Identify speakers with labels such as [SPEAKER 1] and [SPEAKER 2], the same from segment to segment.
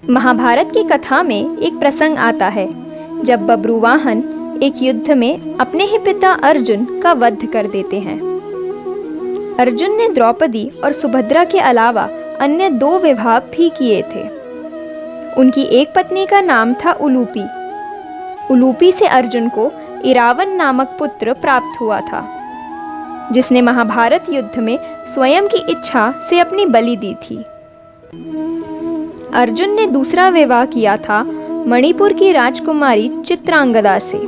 [SPEAKER 1] महाभारत की कथा में एक प्रसंग आता है जब बब्रुवाहन एक युद्ध में अपने ही पिता अर्जुन का वध कर देते हैं। अर्जुन ने द्रौपदी और सुभद्रा के अलावा अन्य 2 विवाह भी किए थे। उनकी एक पत्नी का नाम था उलूपी। उलूपी से अर्जुन को इरावन नामक पुत्र प्राप्त हुआ था, जिसने महाभारत युद्ध में स्वयं की इच्छा से अपनी बलि दी थी। अर्जुन ने दूसरा विवाह किया था मणिपुर की राजकुमारी चित्रांगदा से।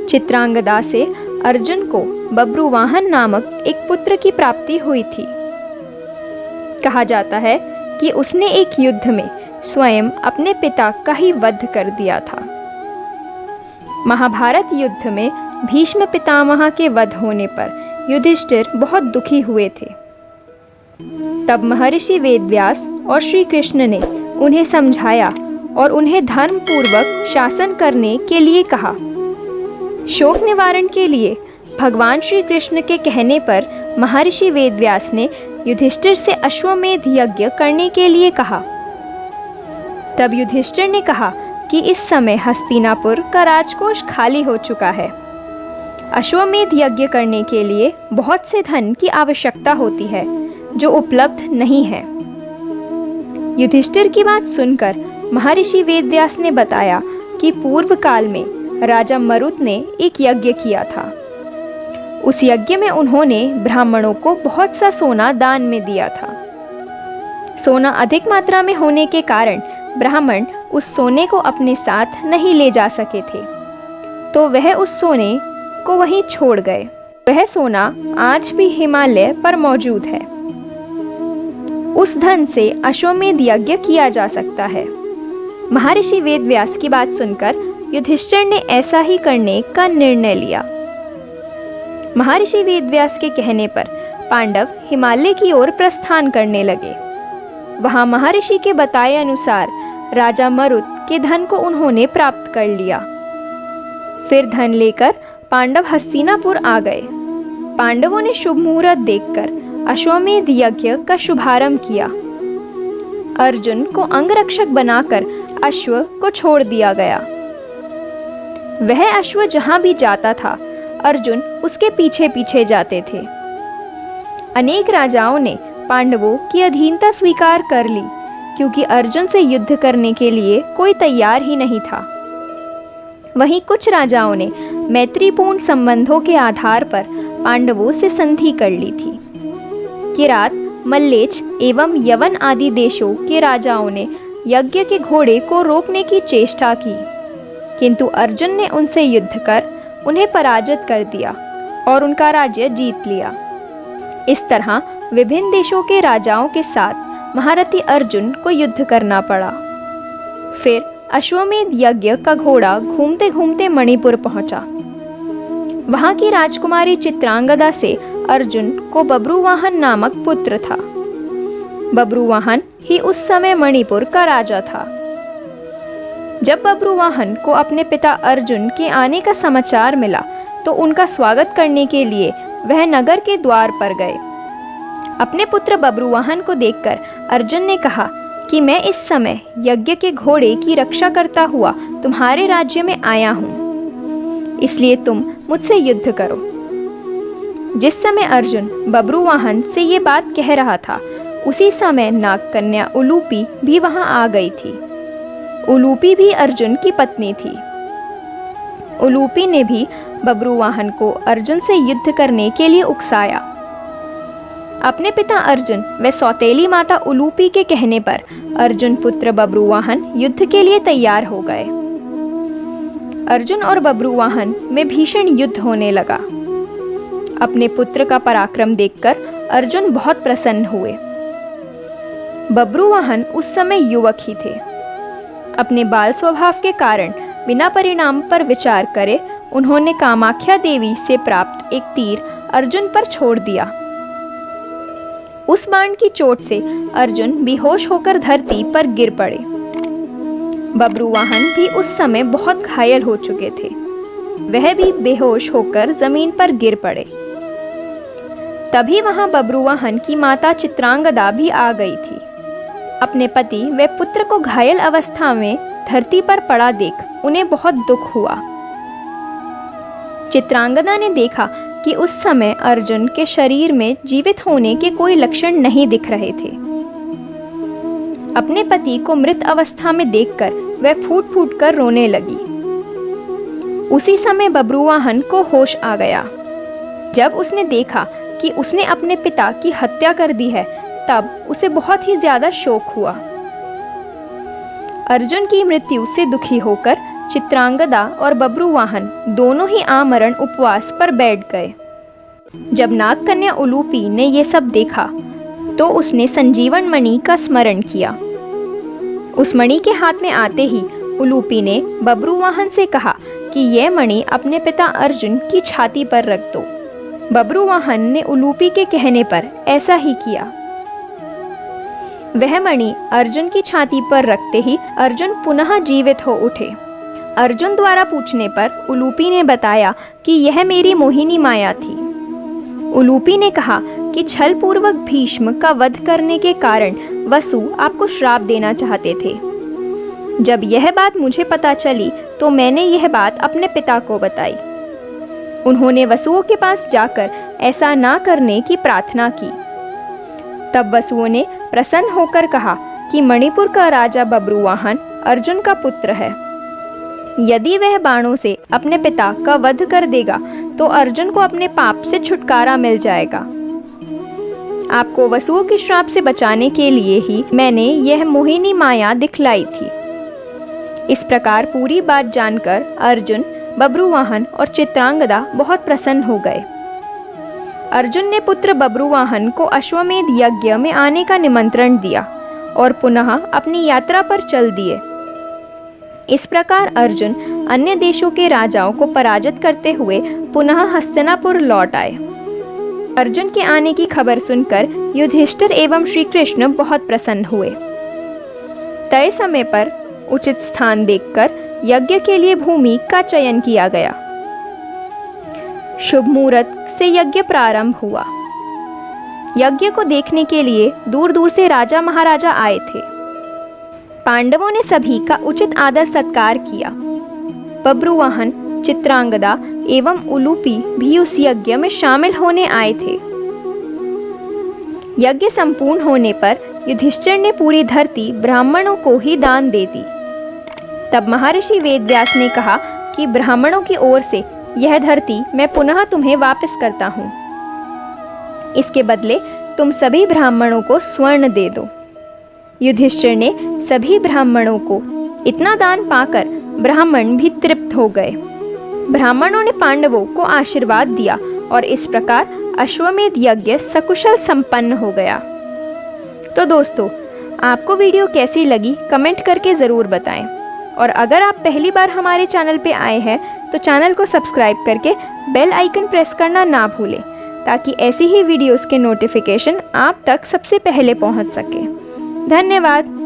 [SPEAKER 1] चित्रांगदा से अर्जुन को बब्रुवाहन नामक एक पुत्र की प्राप्ति हुई थी। कहा जाता है कि उसने एक युद्ध में स्वयं अपने पिता का ही वध कर दिया था। महाभारत युद्ध में भीष्म पितामह के वध होने पर युधिष्ठिर बहुत दुखी हुए थे। तब महर्षि वेदव्यास और श्री कृष्ण ने उन्हें समझाया और उन्हें धर्म पूर्वक शासन करने के लिए कहा। शोक निवारण के लिए भगवान श्री कृष्ण के कहने पर महर्षि वेदव्यास ने युधिष्ठिर से अश्वमेध यज्ञ करने के लिए कहा। तब युधिष्ठिर ने कहा कि इस समय हस्तिनापुर का राजकोष खाली हो चुका है। अश्वमेध यज्ञ करने के लिए बहुत से धन की आवश्यकता होती है जो उपलब्ध नहीं है। युधिष्ठिर की बात सुनकर महर्षि वेदव्यास ने बताया कि पूर्व काल में राजा मरुत ने एक यज्ञ किया था। उस यज्ञ में उन्होंने ब्राह्मणों को बहुत सा सोना दान में दिया था। सोना अधिक मात्रा में होने के कारण ब्राह्मण उस सोने को अपने साथ नहीं ले जा सके थे, तो वह उस सोने को वहीं छोड़ गए। वह सोना आज भी हिमालय पर मौजूद है। उस धन से अश्वमेध यज्ञ किया जा सकता है। महर्षि वेदव्यास की बात सुनकर युधिष्ठिर ने ऐसा ही करने का निर्णय लिया। महर्षि वेदव्यास के कहने पर पांडव हिमालय की ओर प्रस्थान करने लगे। वहां महर्षि के बताए अनुसार राजा मरुत के धन को उन्होंने प्राप्त कर लिया। फिर धन लेकर पांडव हस्तिनापुर आ गए। पांडवों ने शुभ मुहूर्त देखकर अश्वमेध यज्ञ का शुभारंभ किया। अर्जुन को अंगरक्षक बनाकर अश्व को छोड़ दिया गया। वह अश्व जहां भी जाता था, अर्जुन उसके पीछे पीछे जाते थे। अनेक राजाओं ने पांडवों की अधीनता स्वीकार कर ली, क्योंकि अर्जुन से युद्ध करने के लिए कोई तैयार ही नहीं था। वहीं कुछ राजाओं ने मैत्रीपूर्ण संबंधों के आधार पर पांडवों से संधि कर ली थी। किरात, मल्लेच एवं यवन आदि देशों के राजाओं ने यज्ञ के घोड़े को रोकने की चेष्टा की, किंतु अर्जुन ने उनसे युद्ध कर उन्हें पराजित कर दिया और उनका राज्य जीत लिया। इस तरह विभिन्न देशों के राजाओं के साथ महारथी अर्जुन को युद्ध करना पड़ा। फिर अश्वमेध यज्ञ का घोड़ा घूमते घूमते मणिपुर पहुंचा। वहां की राजकुमारी चित्रांगदा से अर्जुन को बब्रुवाहन नामक पुत्र था। बब्रुवाहन ही उस समय मणिपुर का राजा था। जब बब्रुवाहन को अपने पिता अर्जुन के आने का समाचार मिला, तो उनका स्वागत करने के लिए वह नगर के द्वार पर गए। अपने पुत्र बब्रुवाहन को देखकर अर्जुन ने कहा कि मैं इस समय यज्ञ के घोड़े की रक्षा करता हुआ तुम्हारे राज्य में आया हूं, इसलिए तुम मुझसे युद्ध करो। जिस समय अर्जुन बब्रुवाहन से ये बात कह रहा था, उसी समय नागकन्या उलूपी भी वहां आ गई थी। उलूपी भी अर्जुन की पत्नी थी। उलूपी ने भी बब्रुवाहन को अर्जुन से युद्ध करने के लिए उकसाया। अपने पिता अर्जुन व सौतेली माता उलूपी के कहने पर अर्जुन पुत्र बब्रुवाहन युद्ध के लिए तैयार हो गए। अर्जुन और बब्रुवाहन में भीषण युद्ध होने लगा। अपने पुत्र का पराक्रम देखकर अर्जुन बहुत प्रसन्न हुए। बब्रुवाहन उस समय युवक ही थे। अपने बाल स्वभाव के कारण बिना परिणाम पर विचार करे उन्होंने कामाख्या देवी से प्राप्त एक तीर अर्जुन पर छोड़ दिया। उस बाण की चोट से अर्जुन बेहोश होकर धरती पर गिर पड़े। बब्रुवाहन भी उस समय बहुत घायल हो चुके थे। वह भी बेहोश होकर जमीन पर गिर पड़े। तभी वहां बब्रुवाहन की माता चित्रांगदा भी आ गई थी। अपने पति व पुत्र को घायल अवस्था में धरती पर पड़ा देख उन्हें बहुत दुख हुआ। चित्रांगदा ने देखा कि उस समय अर्जुन के शरीर में जीवित होने के कोई लक्षण नहीं दिख रहे थे। अपने पति को मृत अवस्था में देखकर वह फूट फूट कर रोने लगी। उसी समय बब्रुवाहन को होश आ गया। जब उसने देखा कि उसने अपने पिता की हत्या कर दी है, तब उसे बहुत ही ज्यादा शोक हुआ। अर्जुन की मृत्यु से दुखी होकर चित्रांगदा और बब्रुवाहन दोनों ही आमरण उपवास पर बैठ गए। जब नागकन्या उलूपी ने यह सब देखा तो उसने संजीवन मणि का स्मरण किया। उस मणि के हाथ में आते ही उलूपी ने बब्रुवाहन से कहा कि यह मणि अपने पिता अर्जुन की छाती पर रख दो। बब्रुवाहन ने उलूपी के कहने पर ऐसा ही किया। वह मणि अर्जुन की छाती पर रखते ही अर्जुन पुनः जीवित हो उठे। अर्जुन द्वारा पूछने पर उलूपी ने बताया कि यह मेरी मोहिनी माया थी। उलूपी ने कहा कि छल पूर्वक भीष्म का वध करने के कारण वसु आपको श्राप देना चाहते थे। जब यह बात मुझे पता चली तो मैंने यह बात अपने पिता को बताई। उन्होंने वसुओं के पास जाकर ऐसा ना करने की प्रार्थना की। तब वसुओं ने प्रसन्न होकर कहा कि मणिपुर का राजा बब्रुवाहन अर्जुन का पुत्र है। यदि वह बाणों से अपने पिता का वध कर देगा तो अर्जुन को अपने पाप से छुटकारा मिल जाएगा। आपको वसुओं के श्राप से बचाने के लिए ही मैंने यह मोहिनी माया दिखलाई थी। इस प्रकार पूरी बात जानकर अर्जुन, बब्रुवाहन और चित्रांगदा बहुत प्रसन्न हो गए। अर्जुन ने पुत्र बब्रुवाहन को अश्वमेध यज्ञ में आने का निमंत्रण दिया और पुनः अपनी यात्रा पर चल दिए। इस प्रकार अर्जुन अन्य देशों के राजाओं को पराजित करते हुए पुनः हस्तिनापुर लौट आए। अर्जुन के आने की खबर सुनकर युधिष्ठिर एवं श्री कृष्ण बहुत प्रसन्न हुए। तय समय पर उचित स्थान देखकर यज्ञ के लिए भूमि का चयन किया गया। शुभ मुहूर्त से यज्ञ प्रारंभ हुआ। यज्ञ को देखने के लिए दूर दूर से राजा महाराजा आए थे। पांडवों ने सभी का उचित आदर सत्कार किया। बब्रुवाहन, चित्रांगदा एवं उलूपी भी उस यज्ञ में शामिल होने आए थे। यज्ञ संपूर्ण होने पर युधिष्ठिर ने पूरी धरती ब्राह्मणों को ही दान दे दी। तब महर्षि वेदव्यास ने कहा कि ब्राह्मणों की ओर से यह धरती मैं पुनः तुम्हें वापस करता हूं। इसके बदले तुम सभी ब्राह्मणों को स्वर्ण दे दो। युधिष्ठिर ने सभी ब्राह्मणों को इतना दान पाकर ब्राह्मण भी तृप्त हो गए। ब्राह्मणों ने पांडवों को आशीर्वाद दिया और इस प्रकार अश्वमेध यज्ञ सकुशल संपन्न हो गया। तो दोस्तों, आपको वीडियो कैसी लगी कमेंट करके ज़रूर बताएं। और अगर आप पहली बार हमारे चैनल पे आए हैं तो चैनल को सब्सक्राइब करके बेल आइकन प्रेस करना ना भूलें, ताकि ऐसी ही वीडियोस के नोटिफिकेशन आप तक सबसे पहले पहुंच सके। धन्यवाद।